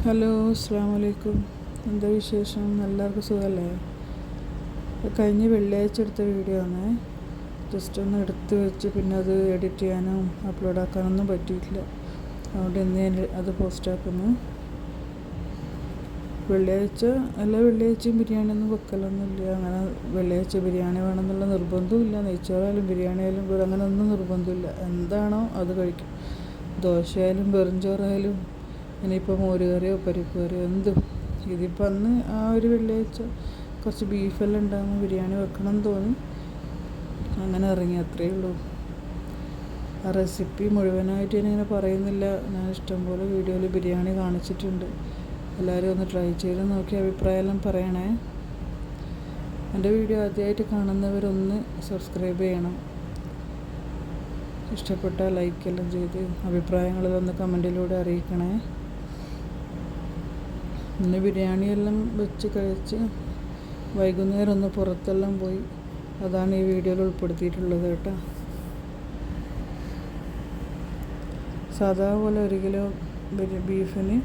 Hello, അസ്സാം വലൈക്കും. എന്താ വിശേഷം? എല്ലാവർക്കും സുഖമല്ലേ? കഴിഞ്ഞ വെള്ളിയാഴ്ച എടുത്ത വീഡിയോ ആണ്. ജസ്റ്റ് ഒന്ന് എടുത്ത് വെച്ച് പിന്നെ അത് എഡിറ്റ് ചെയ്യാനും അപ്ലോഡ് ആക്കാനൊന്നും പറ്റിയിട്ടില്ല. അതുകൊണ്ട് ഇന്ന് ഞാൻ അത് പോസ്റ്റാക്കുന്നു. വെള്ളിയാഴ്ച എല്ലാ വെള്ളിയാഴ്ചയും ബിരിയാണിയൊന്നും വെക്കലൊന്നുമില്ല. അങ്ങനെ വെള്ളിയാഴ്ച ബിരിയാണി വേണമെന്നുള്ള നിർബന്ധമില്ല. നെയ്ച്ചോറായാലും ബിരിയാണി ആയാലും അങ്ങനെ ഒന്നും നിർബന്ധമില്ല. എന്താണോ അത് കഴിക്കും. ദോശയായാലും വെറുംചോറായാലും ഇനിയിപ്പോൾ മോരുകറിയോ പരിപ്പ് കറിയോ എന്തും. ഇതിപ്പോൾ അന്ന് ആ ഒരു വെള്ളിയാഴ്ച കുറച്ച് ബീഫെല്ലാം ഉണ്ടാകുമ്പോൾ ബിരിയാണി വെക്കണം എന്ന് തോന്നി അങ്ങനെ ഇറങ്ങി, അത്രയേ ഉള്ളൂ. ആ റെസിപ്പി മുഴുവനായിട്ട് ഞാനിങ്ങനെ പറയുന്നില്ല. ഞാൻ ഇഷ്ടംപോലെ വീഡിയോയിൽ ബിരിയാണി കാണിച്ചിട്ടുണ്ട്. എല്ലാവരും ഒന്ന് ട്രൈ ചെയ്ത് നോക്കി അഭിപ്രായമെല്ലാം പറയണേ. എൻ്റെ വീഡിയോ ആദ്യമായിട്ട് കാണുന്നവരൊന്ന് സബ്സ്ക്രൈബ് ചെയ്യണം. ഇഷ്ടപ്പെട്ടാൽ ലൈക്കെല്ലാം ചെയ്ത് അഭിപ്രായങ്ങളൊന്ന് കമൻറ്റിലൂടെ അറിയിക്കണേ. ഇന്ന് ബിരിയാണിയെല്ലാം വെച്ച് കഴിച്ച് വൈകുന്നേരം ഒന്ന് പുറത്തെല്ലാം പോയി. അതാണ് ഈ വീഡിയോയിൽ ഉൾപ്പെടുത്തിയിട്ടുള്ളത് കേട്ടോ. സാധാ പോലെ 1 കിലോ ബീഫിന്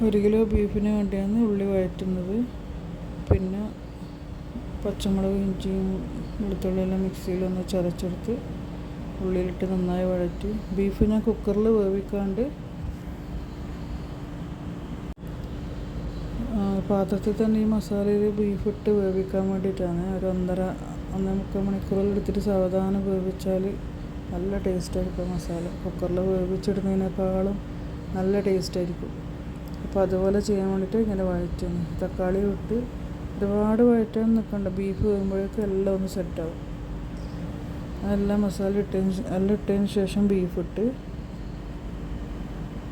1 കിലോ ബീഫിന് വേണ്ടിയാണ് ഉള്ളി വഴറ്റുന്നത്. പിന്നെ പച്ചമുളക്, ഇഞ്ചിയും വെളുത്തുള്ളിയെല്ലാം മിക്സിയിലൊന്ന് ചതച്ചെടുത്ത് ഉള്ളിയിലിട്ട് നന്നായി വഴറ്റി. ബീഫ് ഞാൻ കുക്കറിൽ വേവിക്കാണ്ട് പാത്രത്തിൽ തന്നെ ഈ മസാലയിൽ ബീഫ് ഇട്ട് വേവിക്കാൻ വേണ്ടിയിട്ടാണ്. ഒരു 1.5-1.25 മണിക്കൂറിൽ എടുത്തിട്ട് സാവധാനം വേവിച്ചാൽ നല്ല ടേസ്റ്റായിരിക്കും മസാല. കുക്കറിൽ വേവിച്ചിടുന്നതിനേക്കാളും നല്ല ടേസ്റ്റായിരിക്കും. അപ്പോൾ അതുപോലെ ചെയ്യാൻ വേണ്ടിയിട്ട് ഇങ്ങനെ വഴറ്റുന്നു. തക്കാളി ഇട്ട് ഒരുപാട് വഴറ്റാൻ നിൽക്കണ്ട. ബീഫ് വേകുമ്പോഴേക്കും എല്ലാം ഒന്ന് സെറ്റാവും. അതെല്ലാം മസാല ഇട്ടതിന് ശേഷം ബീഫ് ഇട്ട്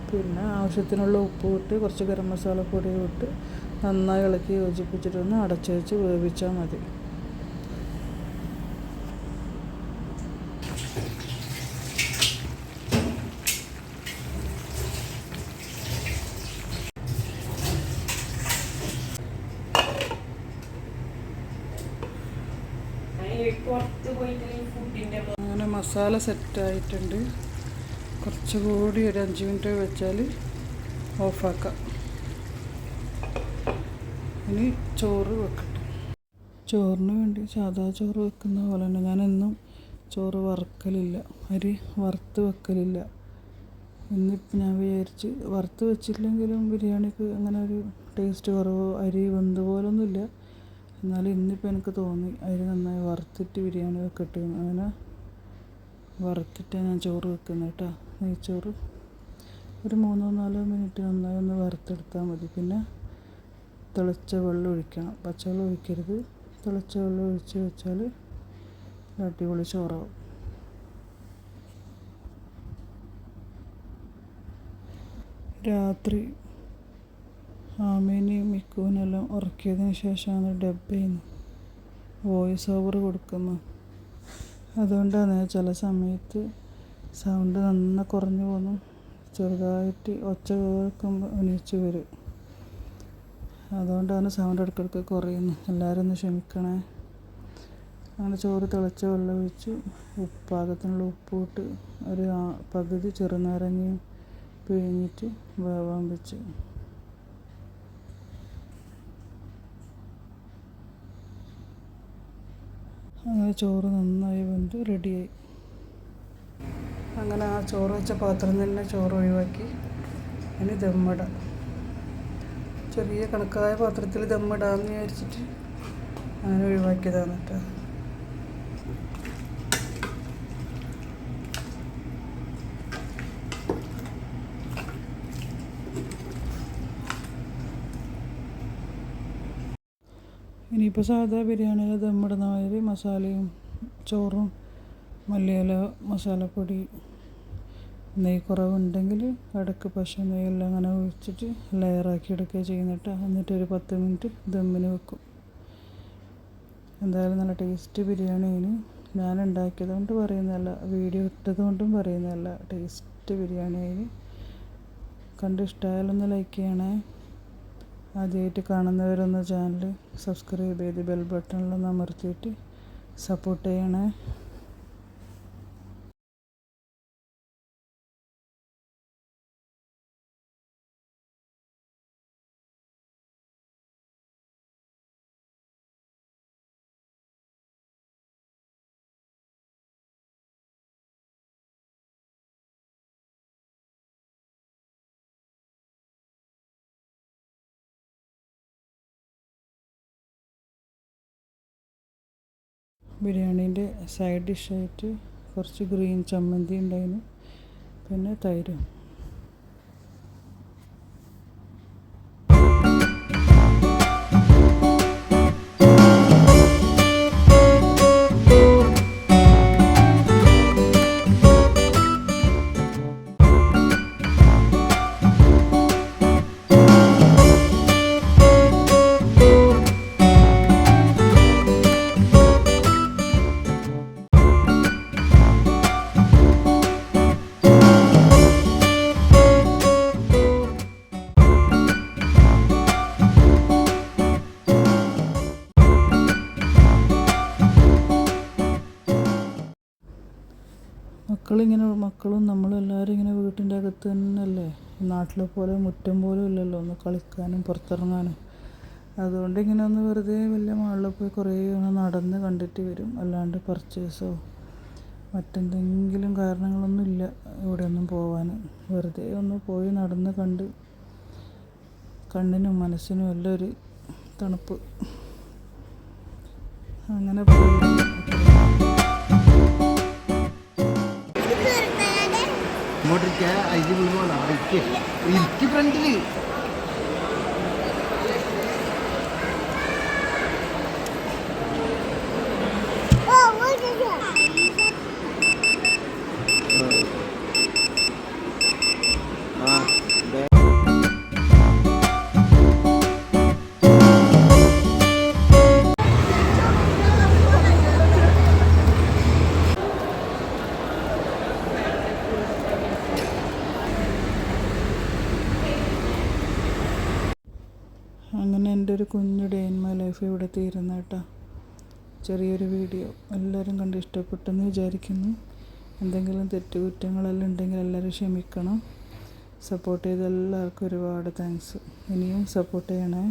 പിന്നെ ആവശ്യത്തിനുള്ള ഉപ്പ് ഇട്ട് കുറച്ച് ഗരം മസാലപ്പൊടി ഇട്ട് നന്നായി ഇളക്കി യോജിപ്പിച്ചിട്ടൊന്ന് അടച്ചു വെച്ച് വേവിച്ചാൽ മതി. അങ്ങനെ മസാല സെറ്റായിട്ടുണ്ട്. കുറച്ചുകൂടി ഒരു 5 മിനിറ്റ് വെച്ചാൽ ഓഫാക്കാം. ഇനി ചോറ് വെക്കട്ടെ. ചോറിന് വേണ്ടി സാധാ ചോറ് വെക്കുന്ന പോലെ തന്നെ ഞാനെന്നും ചോറ് വറുക്കലില്ല, അരി വറുത്ത് വെക്കലില്ല. ഇന്നിപ്പോൾ ഞാൻ വിചാരിച്ച് വറുത്ത് വെച്ചില്ലെങ്കിലും ബിരിയാണിക്ക് അങ്ങനെ ഒരു ടേസ്റ്റ് കുറവോ അരി വെന്ത് പോലൊന്നുമില്ല. എന്നാലും ഇന്നിപ്പോൾ എനിക്ക് തോന്നി അരി നന്നായി വറുത്തിട്ട് ബിരിയാണി വെക്കട്ടെ. അങ്ങനെ വറുത്തിട്ടാണ് ഞാൻ ചോറ് വെക്കുന്നത് കേട്ടോ. നെയ്ച്ചോറ് ഒരു 3-4 മിനിറ്റ് നന്നായി ഒന്ന് വറുത്തെടുത്താൽ മതി. പിന്നെ തിളച്ച വെള്ളം ഒഴിക്കണം. പച്ചവെള്ളം ഒഴിക്കരുത്. തിളച്ച വെള്ളം ഒഴിച്ച് വെച്ചാൽ അടിപൊളി ചോറാവും. രാത്രി ആമേനെയും മിക്കുവിനെല്ലാം ഉറക്കിയതിന് ശേഷമാണ് ഡബ് ചെയ്യുന്നത്, വോയിസ് ഓവർ കൊടുക്കുന്നത്. അതുകൊണ്ടാണ് ചില സമയത്ത് സൗണ്ട് നന്നായി കുറഞ്ഞു പോകുന്നു. ചെറുതായിട്ട് ഒച്ച കേൾക്കുമ്പോൾ എണീച്ച് വരും. അതുകൊണ്ടാണ് സൗണ്ട് ഇടയ്ക്കിടയ്ക്ക് കുറയുന്നത്. എല്ലാവരും ഒന്ന് ക്ഷമിക്കണേ. അങ്ങനെ ചോറ് തിളച്ച വെള്ളം ഒഴിച്ച് പാകത്തിനുള്ള ഉപ്പ് ഇട്ട് ഒരു പകുതി ചെറുനാരങ്ങയും പിഴിഞ്ഞിട്ട് വേവാൻ വെച്ച്. അങ്ങനെ ചോറ് നന്നായി വെന്ത് റെഡിയായി. അങ്ങനെ ആ ചോറ് വെച്ച പാത്രം തന്നെ ചോറ് ഒഴിവാക്കി. ഇനി ദമ്മിടാം. ചെറിയ കണക്കായ പാത്രത്തിൽ ദമ്മിടാമെന്ന് വിചാരിച്ചിട്ട് അങ്ങനെ ഒഴിവാക്കിയതാണ് കേട്ടോ. ഇനിയിപ്പോൾ സാധാ ബിരിയാണിയിൽ ദമ്മിടുന്ന മാതിരി മസാലയും ചോറും മല്ലിയില, മസാലപ്പൊടി, നെയ്യ് കുറവുണ്ടെങ്കിൽ ഇടയ്ക്ക് പശു നെയ്യെല്ലാം അങ്ങനെ ഒഴിച്ചിട്ട് ലെയറാക്കി എടുക്കുക ചെയ്യുന്നിട്ട്. എന്നിട്ട് ഒരു 10 മിനിറ്റ് ദമ്മിന് വെക്കും. എന്തായാലും നല്ല ടേസ്റ്റ് ബിരിയാണിയാണ്. ഞാൻ ഉണ്ടാക്കിയത് കൊണ്ട് പറയുന്നതല്ല, വീഡിയോ ഇട്ടത് കൊണ്ടും പറയുന്നതല്ല. ടേസ്റ്റ് ബിരിയാണിയാണ്. കണ്ട് ഇഷ്ടമായാലൊന്ന് ലൈക്ക് ചെയ്യണേ. ആദ്യമായിട്ട് കാണുന്നവരൊന്ന് ചാനൽ സബ്സ്ക്രൈബ് ചെയ്ത് ബെൽ ബട്ടണിലൊന്ന് അമർത്തിയിട്ട് സപ്പോർട്ട് ചെയ്യണേ. ബിരിയാണീൻ്റെ സൈഡ് ഡിഷായിട്ട് കുറച്ച് ഗ്രീൻ ചമ്മന്തി ഉണ്ടായിരുന്നു, പിന്നെ തൈരും. മക്കളും നമ്മളെല്ലാവരും ഇങ്ങനെ വീട്ടിൻ്റെ അകത്ത് തന്നെയല്ലേ. നാട്ടിലെ പോലെ മുറ്റം പോലും ഇല്ലല്ലോ ഒന്ന് കളിക്കാനും പുറത്തിറങ്ങാനും. അതുകൊണ്ട് ഇങ്ങനെ ഒന്ന് വെറുതെ വലിയ മാളിൽ പോയി കുറേ ഒന്ന് നടന്ന് കണ്ടിട്ട് വരും. അല്ലാണ്ട് പർച്ചേസോ മറ്റെന്തെങ്കിലും കാരണങ്ങളൊന്നും ഇല്ല ഇവിടെ ഒന്നും പോവാൻ. വെറുതെ ഒന്ന് പോയി നടന്ന് കണ്ട് കണ്ണിനും മനസ്സിനും എല്ലാം ഒരു തണുപ്പ്. അങ്ങനെ പോയി ഫ്രണ്ടില് അങ്ങനെ എൻ്റെ ഒരു കുഞ്ഞു ഡേ ഇൻ മൈ ലൈഫ് ഇവിടെ തീരുന്ന കേട്ടോ. ചെറിയൊരു വീഡിയോ എല്ലാവരും കണ്ട് ഇഷ്ടപ്പെട്ടെന്ന് വിചാരിക്കുന്നു. എന്തെങ്കിലും തെറ്റുകുറ്റങ്ങളെല്ലാം ഉണ്ടെങ്കിൽ എല്ലാവരും ക്ഷമിക്കണം. സപ്പോർട്ട് ചെയ്ത എല്ലാവർക്കും ഒരുപാട് താങ്ക്സ്. ഇനിയും സപ്പോർട്ട് ചെയ്യണേ.